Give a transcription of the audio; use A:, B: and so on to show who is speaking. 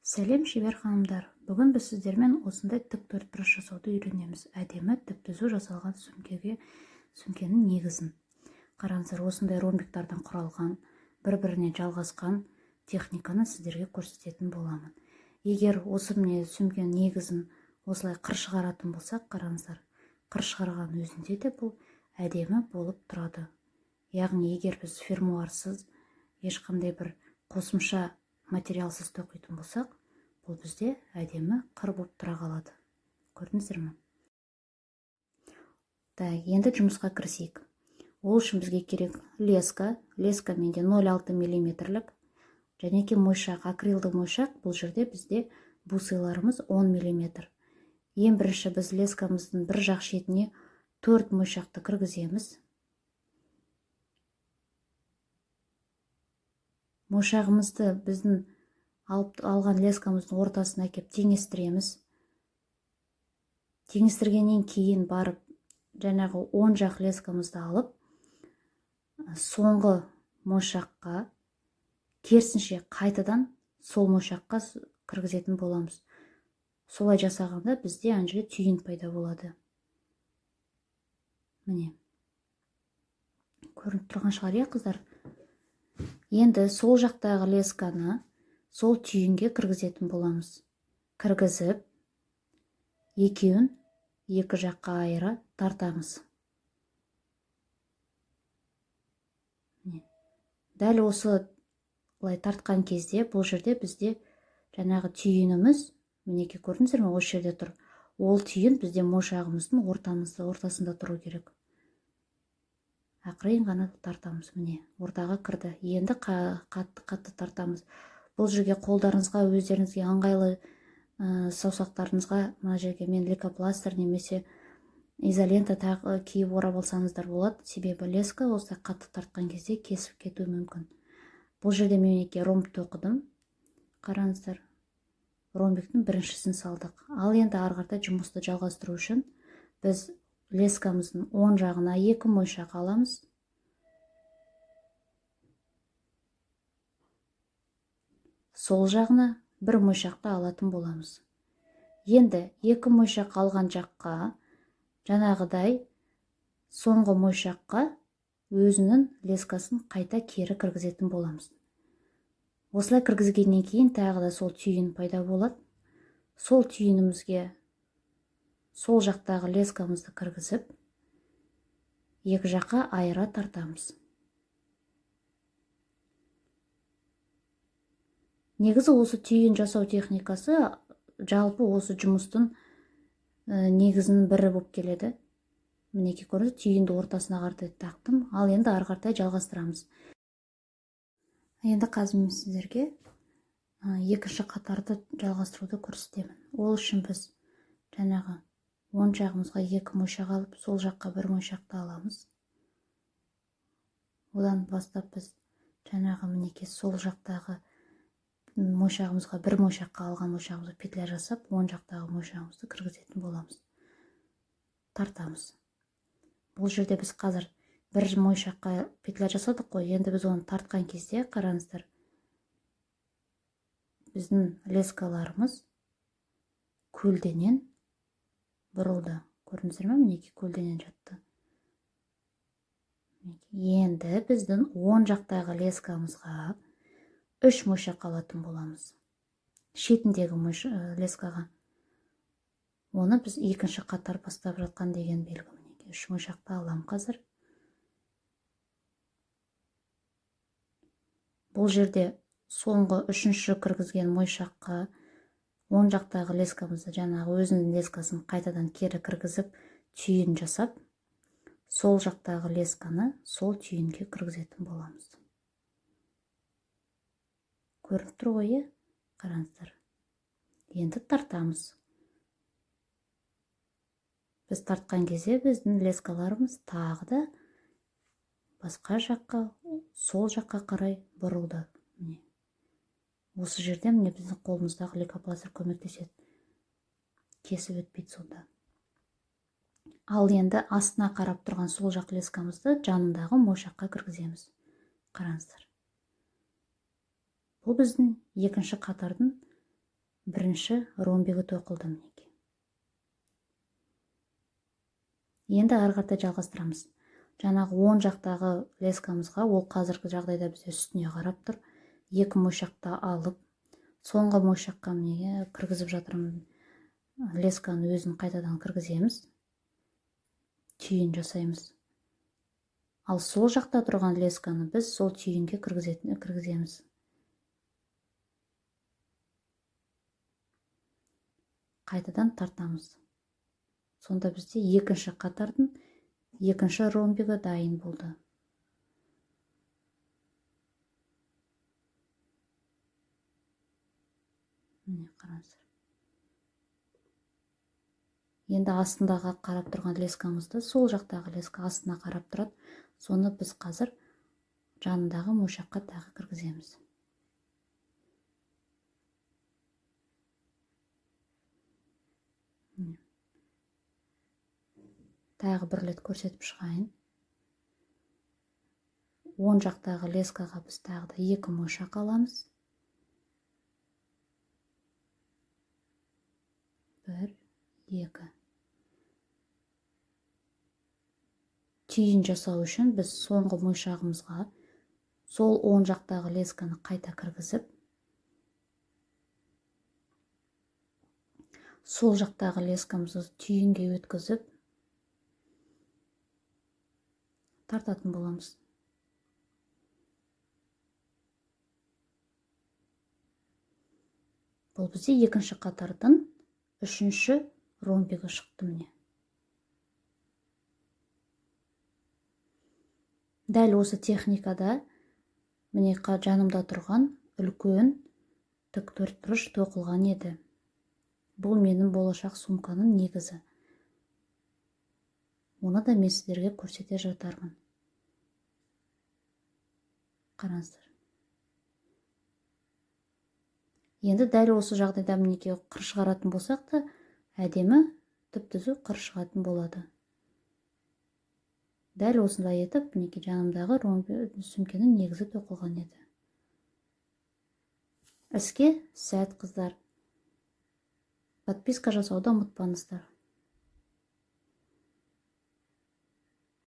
A: Сәлем шебер ханымдар. Бүгін біз сіздермен осындай тік төртбұрыш жасауды үйренеміз. Әдемі түп-түзу жасалған сөмкенің негізін. Қараңыздар, осындай ромбиктардан құралған, бір-біріне жалғасқан техниканы сіздерге көрсететін боламын. Егер осы сөмкенің негізін осылай қыр шығаратын болсақ, қараңыздар, қыр шығарған өзінде де бұл әдемі болып тұрады. Яғни, егер біз фермуарсыз, ешқандай бір қосымша материалсыз тоқитын болсақ, бұл бізде әдемі қыр болып тұра қалады. Көрдіңіздер ме? Енді жұмысқа кірісейік. Ол үшін бізге керек леска. Леска менде 0,6 мм-лік және ке мойшақ, акрилді мойшақ. Бұл жерде бізде бусыларымыз 10 мм. Ең бірінші біз лескамыздың бір жақ шетіне 4 мойшақты кіргіземіз. Мойшағымызды біздің алған лескамыздың ортасына әкеп теңестіреміз. Теңестіргеннен кейін барып, жаңағы 10 жақ лескамызды алып, соңғы мойшаққа керісінше қайтадан сол мойшаққа кіргізетін боламыз. Солай жасағанда бізде ана жерде түйін пайда болады. Міне. Көрініп тұрған шығар, иә қыздар? Енді сол жақтағы лесканы сол түйінге кіргізетін боламыз. Кіргізіп, екеуін екі жаққа айыра тартамыз. Дәл осылай тартқан кезде бұл жерде бізде жаңағы түйініміз, мінеке көрдіңіздер ме, осы жерде тұр. Ол түйін бізде мойшағымыздың ортасында тұру керек. Ақырын ғана тартамыз, міне, ортаға кірді. Енді қатты тартамыз. Бұл жерге қолдарыңызға, өздеріңізге ыңғайлы саусақтарыңызға, мына жерге мен лейкопластырь немесе изолента киіп орап алсаңыздар болады. Себебі леска осылай қатты тартқан кезде кесіп кетуі мүмкін. Бұл жерде менеке ромб тоқыдым. Қараңыздар, ромбиктің біріншісін салдық. Ал енді арғарда жұмысты жалғастыру үшін біз лескамыздың оң жағына 2 мойшақ аламыз. Сол жағына 1 мойшақты алатын боламыз. Енді 2 мойшақ алған жаққа, жаңағыдай соңғы мойшаққа өзінің лескасын қайта кері кіргізетін боламыз. Осылай кіргізгеннен кейін тағы да сол түйін пайда болады. Сол түйінімізге сол жақтағы лескамызды кіргізіп, екі жаққа айыра тартамыз. Негізі осы түйін жасау техникасы жалпы осы жұмыстың негізінің бірі болып келеді. Мінеке көрдіңіз, түйінді ортасына қаратай тақтым. Ал енді ары қаратай жалғастырамыз. Енді қазір мен сіздерге екінші қатарды жалғастыруды көрсетемін. Ол үшін біз жаңағы оң жағымызға 2 мойшақ алып, сол жаққа 1 мойшақты аламыз. Одан бастап біз жаңағы мінеке сол жақтағы мойшағымызға 1 мойшаққа алған мойшағымызға петля жасап, оң жақтағы мойшағымызды кіргізетін боламыз. Тартамыз. Бұл жерде біз қазір 1 мойшаққа петля жасадық қой. Енді біз оны тартқан кезде, қараңыздар, біздің лескаларымыз көлденең бұрылды. Көрдіңіздер ме? Мінеке көлденең жатты. Енді біздің оң жақтағы лескамызға 3 мойшақ алатын боламыз. Шетіндегі лескаға. Оны біз екінші қатар бастап жатқан деген белгі. 3 мойшақты алам қазір. Бұл жерде соңғы 3-ші кіргізген мойшаққа оң жақтағы лескамызды, жаңағы өзінің лескасын қайтадан кері кіргізіп, түйін жасап, сол жақтағы лесканы сол түйінге кіргізетін боламыз. Көрініп тұр ғой, қараңыздар. Енді тартамыз. Біз тартқан кезде біздің лескаларымыз тағы да басқа жаққа, сол жаққа қарай бұрылды. Осы жерде міне біздің қолымыздағы лейкопластырь көмектеседі. Кесіп өтпейді сонда. Ал енді астына қарап тұрған сол жақ лескамызды жанындағы мойшаққа кіргіземіз. Қараңыздар. Бұл біздің екінші қатардың бірінші ромбигі тоқылды мінекей. Енді ары қарата жалғастырамыз. Жаңағы оң жақтағы лескамызға, ол қазіргі жағдайда бізде үстіне қарап тұр. Екі мойшақты алып, соңғы мойшаққа міне кіргізіп жатырмын. Лесканы өзін қайтадан кіргіземіз. Түйін жасаймыз. Ал сол жақта тұрған лесканы біз сол түйінге кіргіземіз. Қайтадан тартамыз. Сонда бізде екінші қатардың екінші ромбигі дайын болды. Міне қараңыздар. Енді астындағы қарап тұрған лескамызды, сол жақтағы леска астына қарап тұрады. Соны біз қазір жанындағы мойшаққа тағы кіргіземіз. Тағы бір рет көрсетіп шығайын. Оң жақтағы лескаға біз тағы да екі мойшақ аламыз. Бір, екі. Түйін жасау үшін біз соңғы мойшағымызға сол оң жақтағы лесканы қайта кіргізіп, сол жақтағы лескамызды түйінге өткізіп тартатын боламыз. Бұл бізде екінші қатардың үшінші ромбигі шықты міне. Дәл осы техникада міне жанымда тұрған үлкен тік төртбұрыш тоқылған еді. Бұл менің болашақ сумканың негізі. Оны да мен сіздерге көрсете жатармын. Қараңыздар. Енді дәл осы жағдайда мінекей қыр шығаратын болсақ та, әдемі түп-түзу қыр шығатын болады. Дәл осындай етіп, мінекей жанымдағы сөмкенің негізі тоқылған еді. Іске сәт, қыздар. Подписка жасауды ұмытпаңыздар.